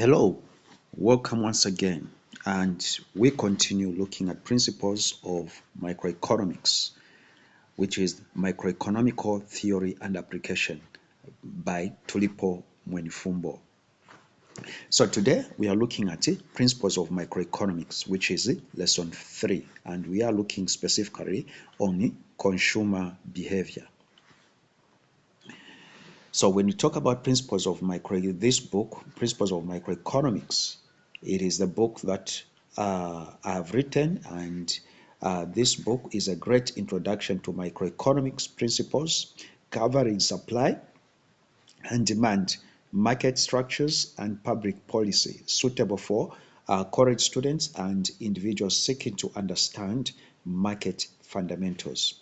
Hello, welcome once again, and we continue looking at principles of microeconomics, which is microeconomical theory and application by Tulipo Mwenifumbo. So today we are looking at principles of microeconomics, which is lesson 3, and we are looking specifically on consumer behavior. So when you talk about principles of this book, Principles of Microeconomics, it is the book that I have written, and this book is a great introduction to microeconomics principles covering supply and demand, market structures, and public policy suitable for college students and individuals seeking to understand market fundamentals.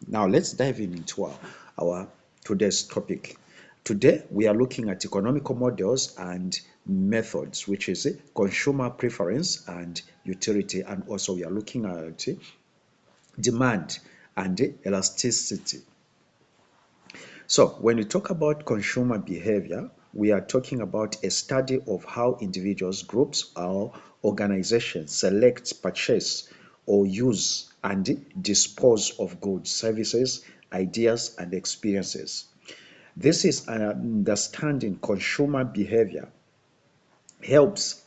Now let's dive into our today's topic. Today we are looking at economical models and methods, which is consumer preference and utility, and also we are looking at demand and elasticity. So when we talk about consumer behavior, we are talking about a study of how individuals, groups, or organizations select, purchase, or use and dispose of goods, services, ideas, and experiences. This is understanding consumer behavior helps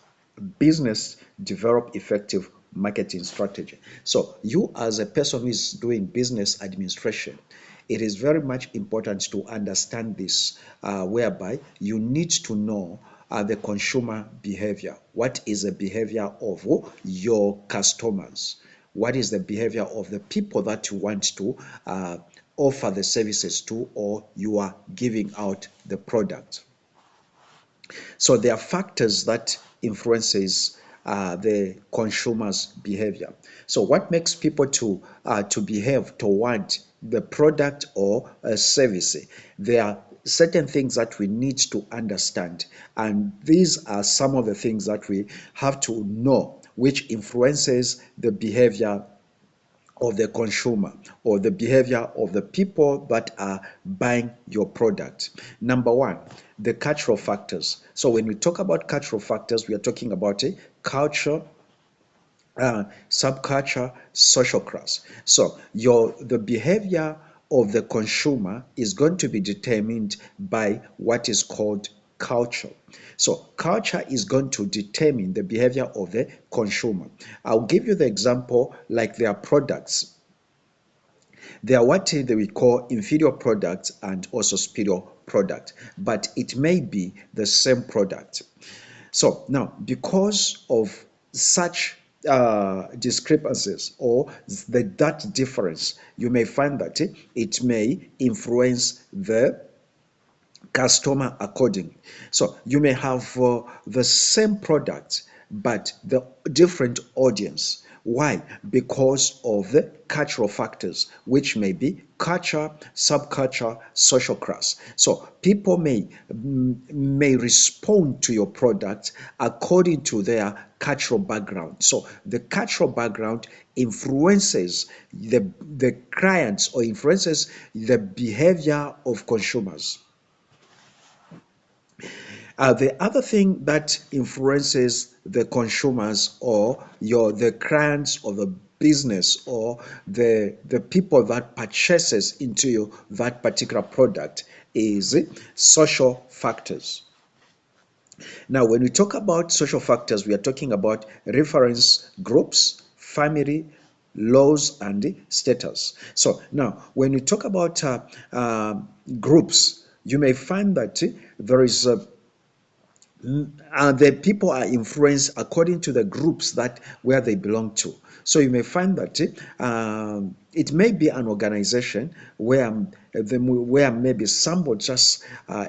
business develop effective marketing strategy. So you as a person who is doing business administration, it is very much important to understand this, whereby you need to know the consumer behavior. What is the behavior of your customers? What is the behavior of the people that you want to offer the services to, or you are giving out the product? So there are factors that influences the consumer's behavior. So what makes people to behave toward the product or a service? There are certain things that we need to understand, and these are some of the things that we have to know, which influences the behavior of the consumer or the behavior of the people that are buying your product. Number one, the cultural factors. So when we talk about cultural factors, we are talking about a culture, subculture, social class. So the behavior of the consumer is going to be determined by what is called culture. So culture is going to determine the behavior of the consumer. I'll give you the example, like their products. There are what we call inferior products and also superior product, but it may be the same product. So now, because of such discrepancies or that difference, you may find that it may influence the customer accordingly. So you may have the same product, but the different audience. Why? Because of the cultural factors, which may be culture, subculture, social class. So people may respond to your product according to their cultural background. So the cultural background influences the clients or influences the behavior of consumers. The other thing that influences the consumers or the clients or the business or the people that purchases into that particular product is social factors. Now, when we talk about social factors, we are talking about reference groups, family, laws, and status. So now, when we talk about groups, you may find that there is the people are influenced according to the groups that where they belong to. So you may find that it may be an organization where maybe somebody just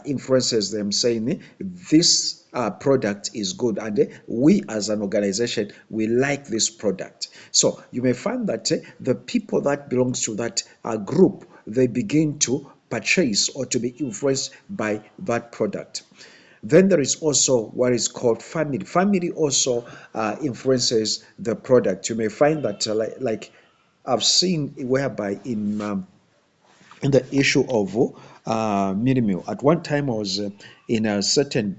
influences them saying this product is good, and we as an organization we like this product. So you may find that the people that belongs to that group, they begin to purchase or to be influenced by that product. Then there is also what is called family. Family also influences the product. You may find that like I've seen whereby in the issue of mini meal. At one time, I was in a certain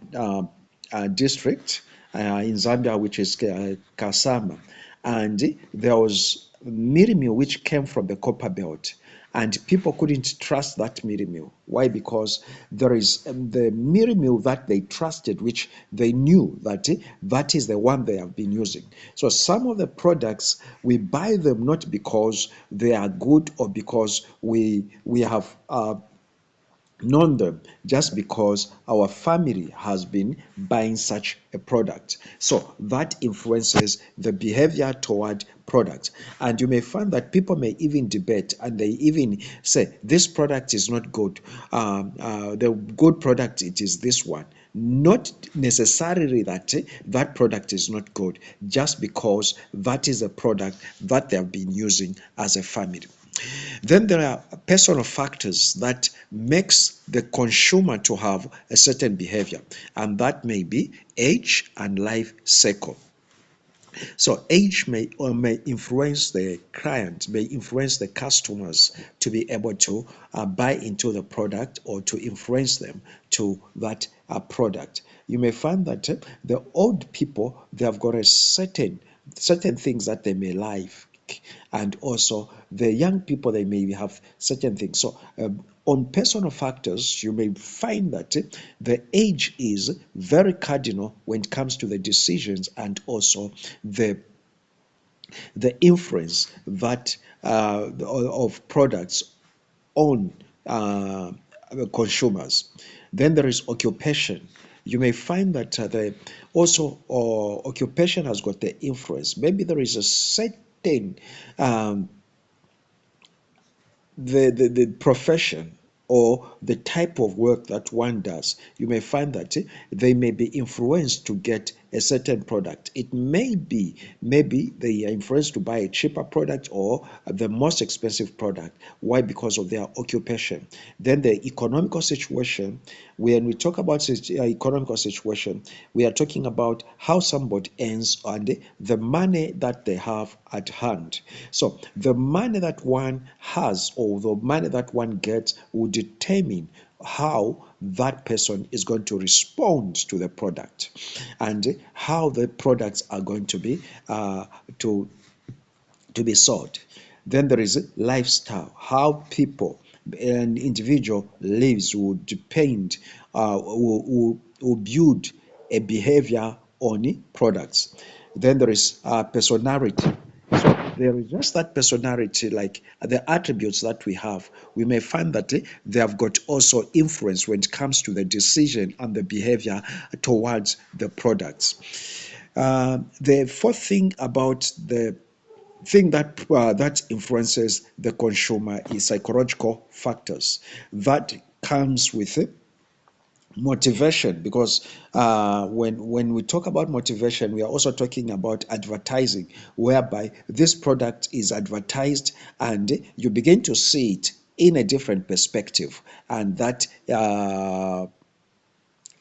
district in Zambia, which is Kasama, and there was mealie meal which came from the copper belt, and people couldn't trust that mealie meal. Why? Because there is the mealie meal that they trusted, which they knew that that is the one they have been using. So some of the products we buy them not because they are good or because we have known them, just because our family has been buying such a product. So that influences the behavior toward products. And you may find that people may even debate and they even say, this product is not good. The good product, it is this one. Not necessarily that that product is not good, just because that is a product that they have been using as a family. Then there are personal factors that makes the consumer to have a certain behavior, and that may be age and life cycle. So age may influence the client, may influence the customers to be able to buy into the product or to influence them to that product. You may find that the old people, they have got a certain things that they may like, and also the young people, they may have certain things. So on personal factors, you may find that the age is very cardinal when it comes to the decisions, and also the influence that of products on consumers. Then there is occupation. You may find that occupation has got the influence. Maybe there is a certain um, the profession or the type of work that one does, you may find that they may be influenced to get a certain product. It may be, maybe they are influenced to buy a cheaper product or the most expensive product. Why? Because of their occupation. Then the economical situation. When we talk about economical situation, we are talking about how somebody earns and the money that they have at hand. So the money that one has or the money that one gets will determine how that person is going to respond to the product, and how the products are going to be to be sold. Then there is lifestyle, how people, an individual lives will depend, will build a behavior on products. Then there is personality. So there is just that personality, like the attributes that we have. We may find that they have got also influence when it comes to the decision and the behavior towards the products. The fourth thing about the thing that influences the consumer is psychological factors that comes with motivation, because when we talk about motivation, we are also talking about advertising, whereby this product is advertised and you begin to see it in a different perspective, and that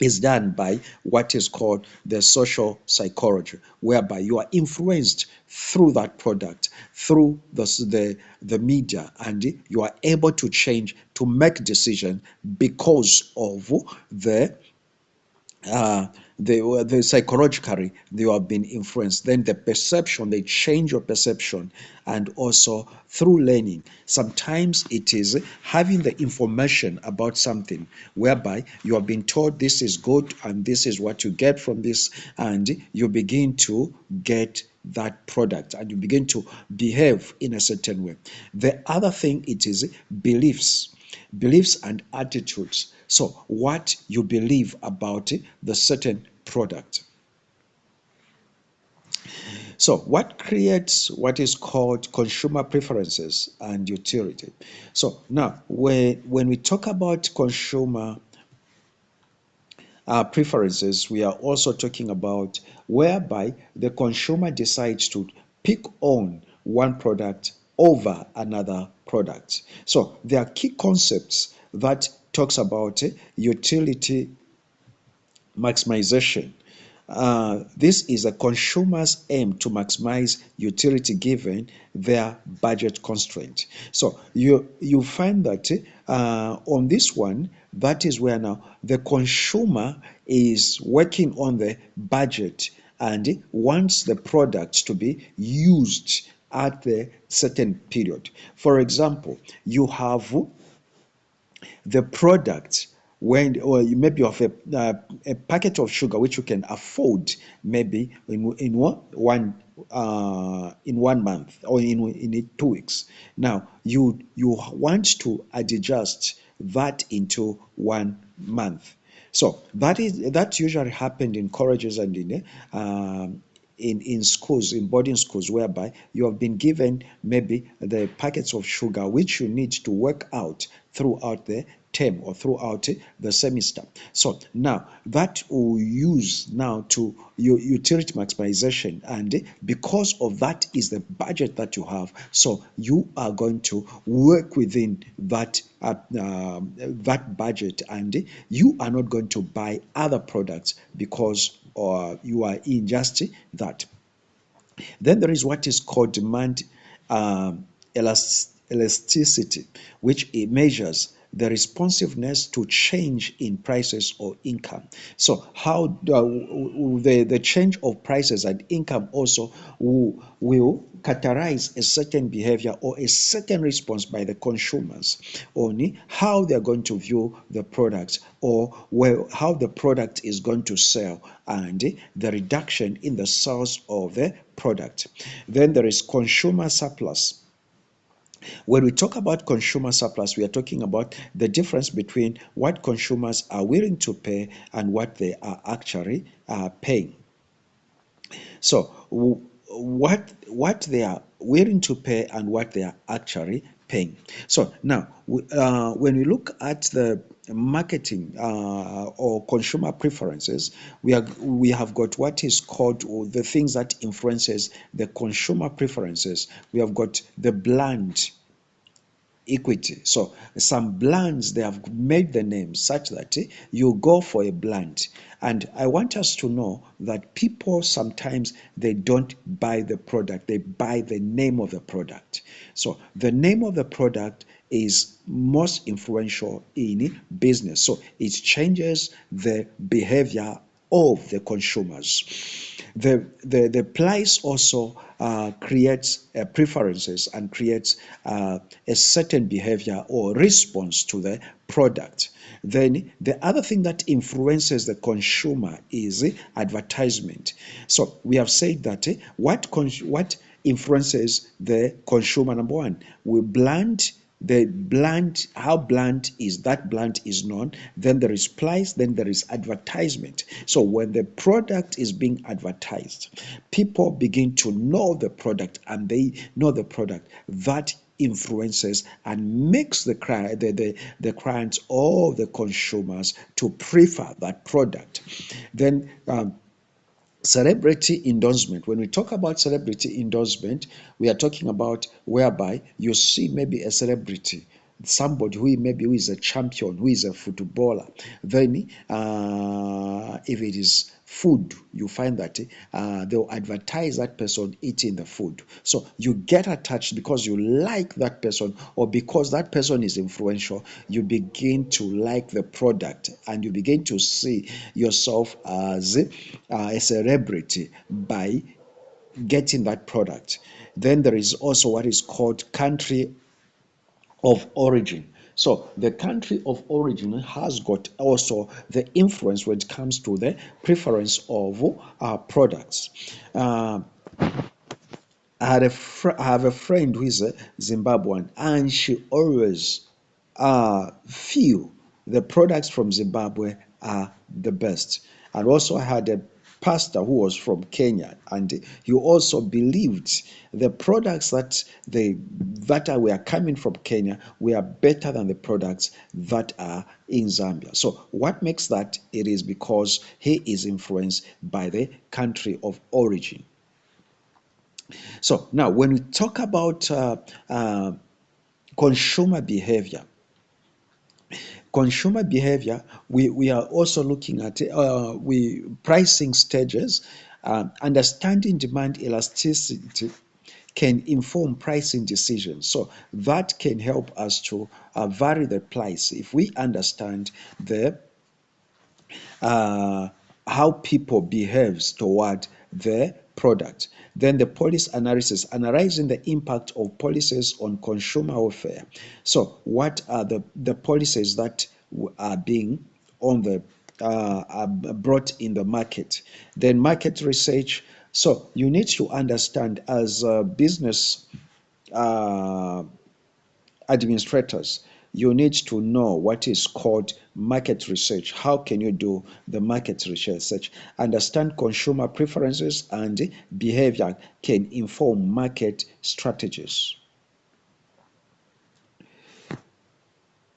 is done by what is called the social psychology, whereby you are influenced through that product, through the media, and you are able to change, to make decision because of the the psychologically you have been influenced. Then the perception, they change your perception, and also through learning. Sometimes it is having the information about something, whereby you have been told this is good and this is what you get from this, and you begin to get that product and you begin to behave in a certain way. The other thing, it is beliefs and attitudes. So what you believe about the certain product. So what creates what is called consumer preferences and utility. So now when we talk about consumer preferences, we are also talking about whereby the consumer decides to pick on one product over another product. So there are key concepts that talks about utility maximization, This is a consumer's aim to maximize utility given their budget constraint. So you find that on this one, that is where now the consumer is working on the budget and wants the product to be used at the certain period. For example, you have the product when, or you maybe have a packet of sugar which you can afford maybe in 1 month or in 2 weeks. Now you want to adjust that into 1 month. So that usually happened in colleges and in schools, in boarding schools, whereby you have been given maybe the packets of sugar which you need to work out throughout the term or throughout the semester. So now that will use now to your utility maximization, and because of that is the budget that you have. So you are going to work within that budget, and you are not going to buy other products because you are in just that. Then there is what is called demand um, elasticity, which it measures the responsiveness to change in prices or income. So how the change of prices and income also will characterize a certain behavior or a certain response by the consumers on how they're going to view the product, or how the product is going to sell, and the reduction in the sales of the product. Then there is consumer surplus. When we talk about consumer surplus, we are talking about the difference between what consumers are willing to pay and what they are actually paying. So what they are willing to pay and what they are actually paying. So now, when we look at the marketing or consumer preferences, we have got what is called, or the things that influences the consumer preferences. We have got the brand equity. So some brands, they have made the name such that you go for a brand. And I want us to know that people sometimes they don't buy the product, they buy the name of the product. So the name of the product is most influential in business. So it changes the behavior of the consumers. The price also creates preferences and creates a certain behavior or response to the product. Then the other thing that influences the consumer is advertisement. So we have said that what influences the consumer, number one, we brand, the brand, how brand is that brand is known. Then there is price, then there is advertisement. So when the product is being advertised, people begin to know the product, and they know the product that influences and makes the clients or the consumers to prefer that product. Then celebrity endorsement. When we talk about celebrity endorsement, we are talking about whereby you see maybe a celebrity, somebody who is a champion, who is a footballer. Then if it is food, you find that they'll advertise that person eating the food. So you get attached because you like that person, or because that person is influential, you begin to like the product, and you begin to see yourself as a celebrity by getting that product. Then there is also what is called country of origin. So the country of origin has got also the influence when it comes to the preference of products. Uh, I have a friend who is a Zimbabwean, and she always feel the products from Zimbabwe are the best. And also I had a pastor who was from Kenya, and he also believed the products that were coming from Kenya were better than the products that are in Zambia. So what makes that? It is because he is influenced by the country of origin. So now, when we talk about consumer behavior, consumer behavior, we are also looking at we pricing stages. Understanding demand elasticity can inform pricing decisions. So that can help us to vary the price if we understand the uh, how people behaves toward the product. Then the policy analysis, analyzing the impact of policies on consumer welfare. So what are the policies that are being on the are brought in the market? Then market research. So you need to understand as a business uh, administrators, you need to know what is called market research. How can you do the market research? Understand consumer preferences and behavior can inform market strategies.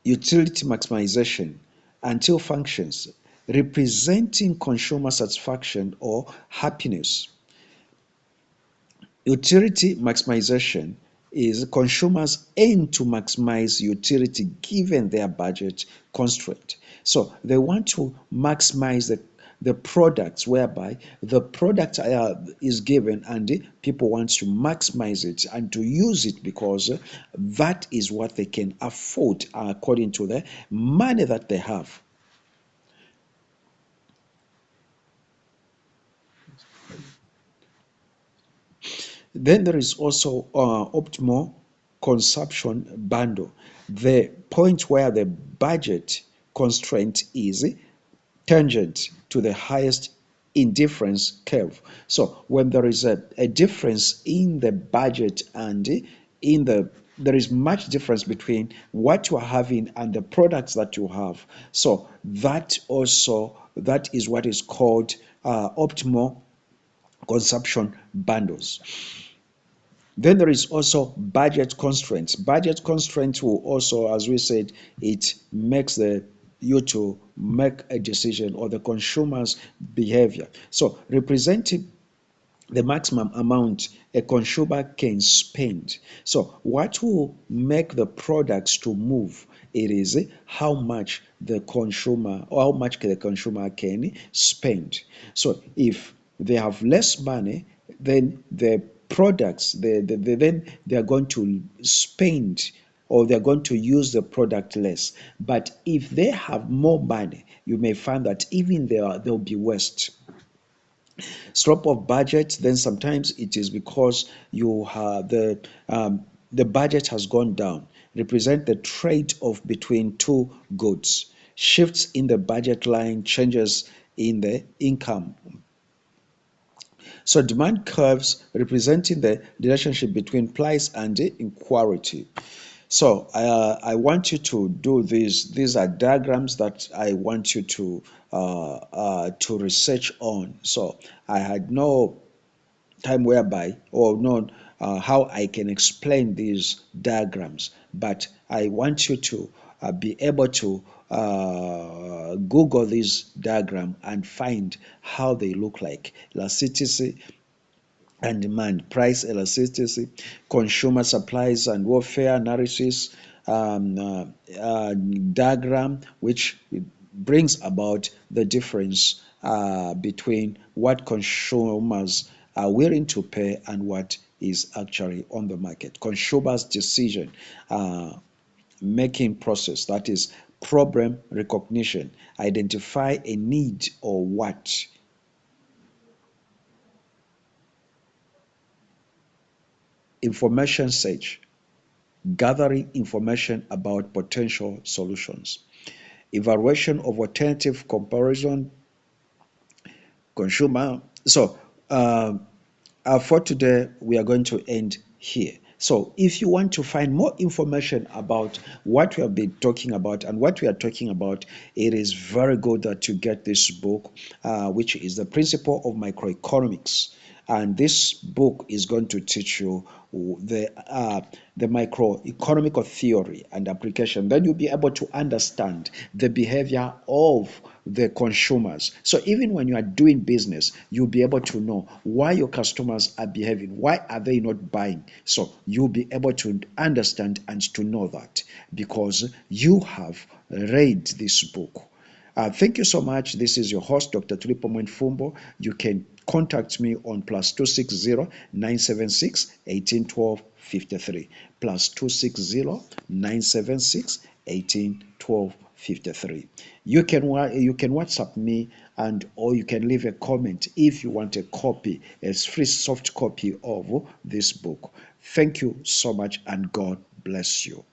Utility maximization until functions representing consumer satisfaction or happiness. Utility maximization is consumers aim to maximize utility given their budget constraint. So they want to maximize the products whereby the product is given and the people want to maximize it and to use it because that is what they can afford according to the money that they have. Then there is also optimal consumption bundle, the point where the budget constraint is tangent to the highest indifference curve. So when there is a difference in the budget and in there is much difference between what you are having and the products that you have. So that is what is called optimal consumption bundles. Then there is also budget constraints. Budget constraints will also, as we said, it makes the you to make a decision or the consumer's behavior. So representing the maximum amount a consumer can spend. So what will make the products to move? It is how much the consumer or how much the consumer can spend. So if they have less money, then the products then they are going to spend or they're going to use the product less. But if they have more money, you may find that even there'll be waste. Drop of budget, then sometimes it is because you have the budget has gone down, represent the trade-off between two goods. Shifts in the budget line, changes in the income. So demand curves representing the relationship between price and quality. So I want you to do these. These are diagrams that I want you to research on. So I had no time whereby or know how I can explain these diagrams, but I want you to be able to Google this diagram and find how they look like. Elasticity and demand, price elasticity, consumer supplies and welfare analysis diagram, which brings about the difference between what consumers are willing to pay and what is actually on the market. Consumers' decision making process, that is problem recognition, identify a need or what. Information search, gathering information about potential solutions, evaluation of alternative comparison, consumer. So for today, we are going to end here. So if you want to find more information about what we have been talking about and what we are talking about, it is very good that you get this book, which is the Principle of Microeconomics. And this book is going to teach you the microeconomic theory and application. Then you'll be able to understand the behavior of the consumers. So even when you are doing business, you'll be able to know why your customers are behaving. Why are they not buying? So you'll be able to understand and to know that because you have read this book. Thank you so much. This is your host, Dr. Tulipo Mwenfumbo. You can contact me on +260 976 1812 53. +260 976 1812 53. You can WhatsApp me and or you can leave a comment if you want a copy, a free soft copy of this book. Thank you so much and God bless you.